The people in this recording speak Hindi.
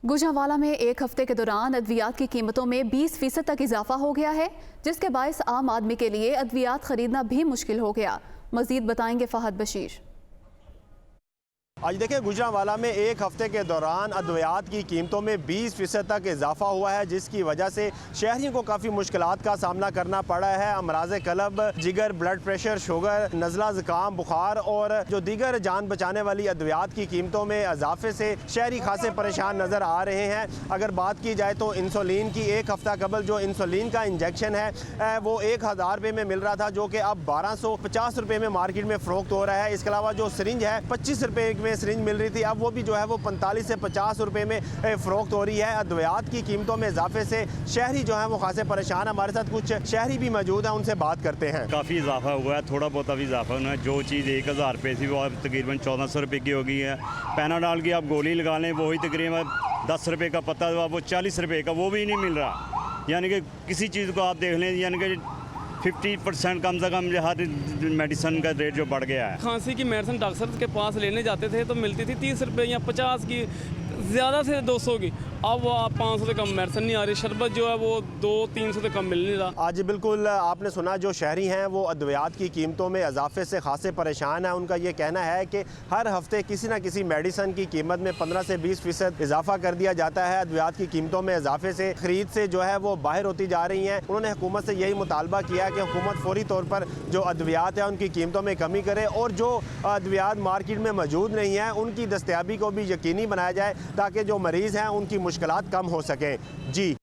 गुजरांवाला में एक हफ्ते के दौरान अद्वियात की कीमतों में 20% तक इजाफा हो गया है, जिसके बायस आम आदमी के लिए अद्वियात खरीदना भी मुश्किल हो गया। मजीद बताएंगे फहद बशीर। आज देखिए, गुजरांवाला में एक हफ्ते के दौरान अद्वियात की कीमतों में 20% तक इजाफा हुआ है, जिसकी वजह से शहरियों को काफ़ी मुश्किलात का सामना करना पड़ा है। अमराज कलब, जिगर, ब्लड प्रेशर, शुगर, नज़ला, ज़ुकाम, बुखार और जो दीगर जान बचाने वाली अद्वियात की कीमतों में इजाफे से शहरी खासे परेशान नज़र आ रहे हैं। अगर बात की जाए तो इंसुलिन की एक हफ्ता कबल जो इंसुलिन का इंजेक्शन है वो 1000 रुपये में मिल रहा था, जो कि अब 1250 रुपये में मार्केट में फ़रोख्त हो रहा है। इसके अलावा जो सिरिंज है 25 रुपये में सिरिंज मिल रही थी, अब वो भी जो है वो 45 से 50 रुपये में फ़रोख्त हो रही है। अद्वियात की कीमतों में इजाफे से शहरी जो है वो खासे परेशान। हमारे साथ कुछ शहरी भी मौजूद हैं, उनसे बात करते हैं। काफ़ी इजाफा हुआ है, थोड़ा बहुत अभी इजाफा हुआ है। जो चीज़ 1000 रुपये थी वो अब तकरीबन 1400 रुपये की हो गई है। पैनाडॉल की आप गोली लगा लें, वही तकरीबन 10 रुपये का पत्ता हुआ, वो 40 रुपये का, वो भी नहीं मिल रहा। यानी कि किसी चीज़ को आप देख लें, यानी कि 50% कम से कम हर मेडिसिन का रेट जो बढ़ गया है। खांसी की मेडिसिन डॉक्टर के पास लेने जाते थे तो मिलती थी 30 रुपये या 50 की, ज़्यादा से 200 की। अब वो 500 से कम मेडिसिन नहीं आ रही। शरबत जो है वो 200-300 से कम मिल नहीं रहा। आज बिल्कुल आपने सुना, जो शहरी हैं वो अद्वियात की कीमतों में इजाफे से खासे परेशान है। उनका ये कहना है कि हर हफ्ते किसी न किसी मेडिसिन की कीमत में 15 से 20% इजाफा कर दिया जाता है। अद्वियात की कीमतों में इजाफे से खरीद से जो है वो बाहर होती जा रही हैं। उन्होंने हुकूमत से यही मुतालबा किया है कि हुकूमत फौरी तौर पर जो अद्वियात है उनकी कीमतों में कमी करे और जो अद्वियात मार्केट में मौजूद नहीं है उनकी दस्तयाबी को भी यकीनी बनाया जाए, ताकि जो मरीज़ हैं उनकी मुश्किलात कम हो सकें। जी।